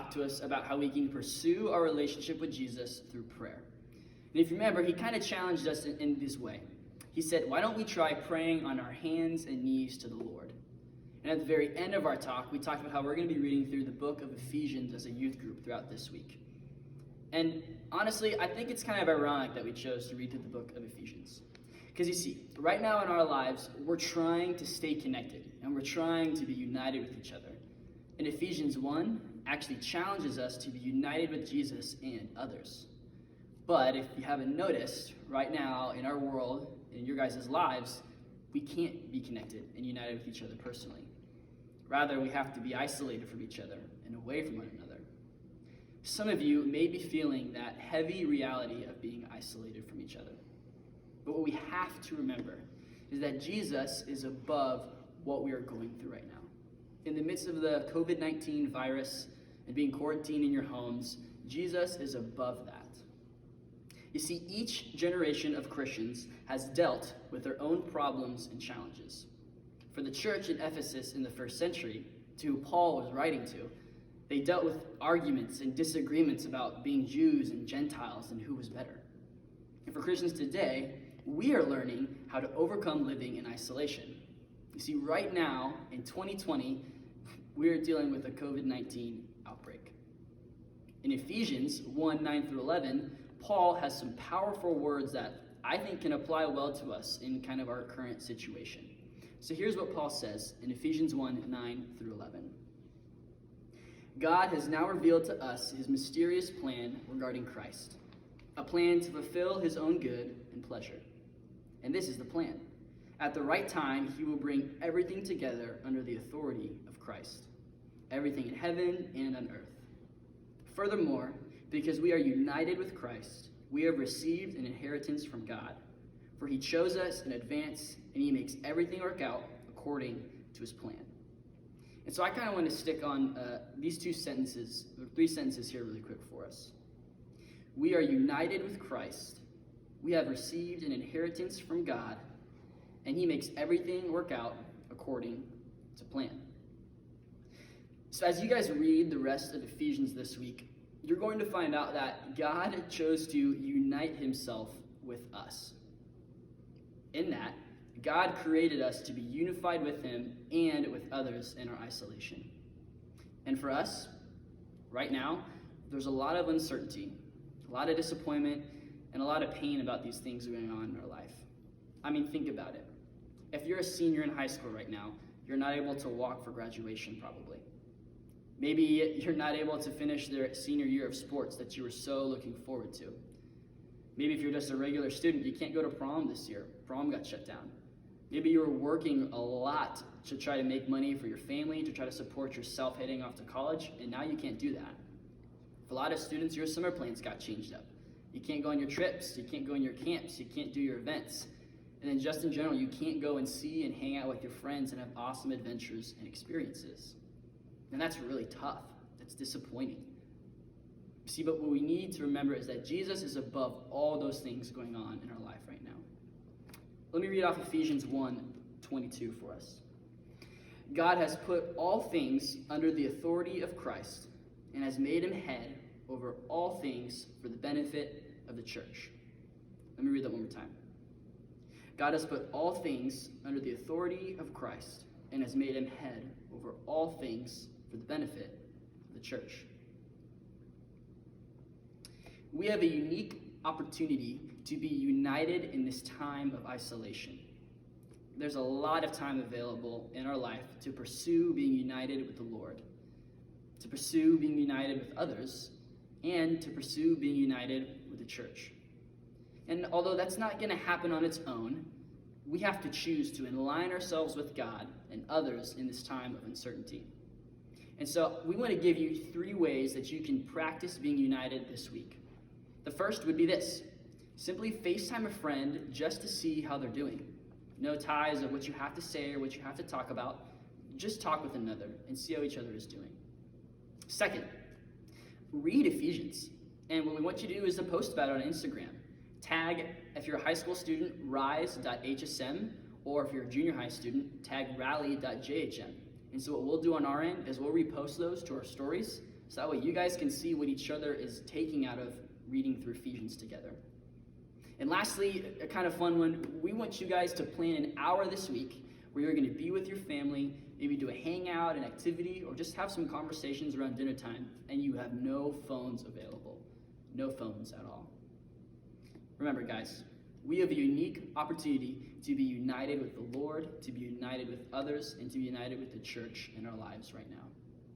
talk to us about how we can pursue our relationship with Jesus through prayer. And if you remember, he kind of challenged us in this way. He said, why don't we try praying on our hands and knees to the Lord? And at the very end of our talk, we talked about how we're going to be reading through the book of Ephesians as a youth group throughout this week. And honestly, I think it's kind of ironic that we chose to read through the book of Ephesians. Because you see, right now in our lives, we're trying to stay connected, and we're trying to be united with each other. And Ephesians 1 actually challenges us to be united with Jesus and others. But if you haven't noticed, right now in our world, in your guys' lives, we can't be connected and united with each other personally. Rather, we have to be isolated from each other and away from one another. Some of you may be feeling that heavy reality of being isolated from each other. But what we have to remember is that Jesus is above what we are going through right now. In the midst of the COVID-19 virus and being quarantined in your homes, Jesus is above that. You see, each generation of Christians has dealt with their own problems and challenges. For the church in Ephesus in the first century, to who Paul was writing to, they dealt with arguments and disagreements about being Jews and Gentiles and who was better. And for Christians today, we are learning how to overcome living in isolation. You see, right now, in 2020, we are dealing with a COVID-19 outbreak. In Ephesians 1, 9 through 11, Paul has some powerful words that I think can apply well to us in kind of our current situation. So here's what Paul says in Ephesians 1, 9 through 11. God has now revealed to us his mysterious plan regarding Christ, a plan to fulfill his own good and pleasure. And this is the plan. At the right time, he will bring everything together under the authority of Christ, everything in heaven and on earth. Furthermore, because we are united with Christ, we have received an inheritance from God. For he chose us in advance, and he makes everything work out according to his plan. And so I kind of want to stick on these three sentences here really quick for us. We are united with Christ. We have received an inheritance from God, and he makes everything work out according to plan. So as you guys read the rest of Ephesians this week, you're going to find out that God chose to unite himself with us. In that, God created us to be unified with him and with others in our isolation. And for us, right now, there's a lot of uncertainty, a lot of disappointment, and a lot of pain about these things going on in our life. I mean, think about it. If you're a senior in high school right now, you're not able to walk for graduation probably. Maybe you're not able to finish their senior year of sports that you were so looking forward to. Maybe if you're just a regular student, you can't go to prom this year. Prom got shut down. Maybe you were working a lot to try to make money for your family, to try to support yourself heading off to college, and now you can't do that. For a lot of students, your summer plans got changed up. You can't go on your trips, you can't go on your camps, you can't do your events. And then just in general, you can't go and see and hang out with your friends and have awesome adventures and experiences. And that's really tough. That's disappointing. See, but what we need to remember is that Jesus is above all those things going on in our life right now. Let me read off Ephesians 1:22 for us. God has put all things under the authority of Christ and has made him head over all things for the benefit of the church. Let me read that one more time. God has put all things under the authority of Christ and has made him head over all things for the benefit of the church. We have a unique opportunity to be united in this time of isolation. There's a lot of time available in our life to pursue being united with the Lord, to pursue being united with others, and to pursue being united with the church. And although that's not going to happen on its own, we have to choose to align ourselves with God and others in this time of uncertainty. And so we want to give you 3 ways that you can practice being united this week. The first would be this. Simply FaceTime a friend just to see how they're doing. No ties of what you have to say or what you have to talk about. Just talk with another and see how each other is doing. Second, read Ephesians. And what we want you to do is to post about it on Instagram. Tag, if you're a high school student, rise.hsm, or if you're a junior high student, tag rally.jhm. And so what we'll do on our end is we'll repost those to our stories So that way you guys can see what each other is taking out of reading through Ephesians together. And lastly, a kind of fun one, we want you guys to plan an hour this week where you're going to be with your family, maybe do a hangout, an activity, or just have some conversations around dinner time, and you have no phones available. No phones at all. Remember, guys, we have a unique opportunity to be united with the Lord, to be united with others, and to be united with the church in our lives right now.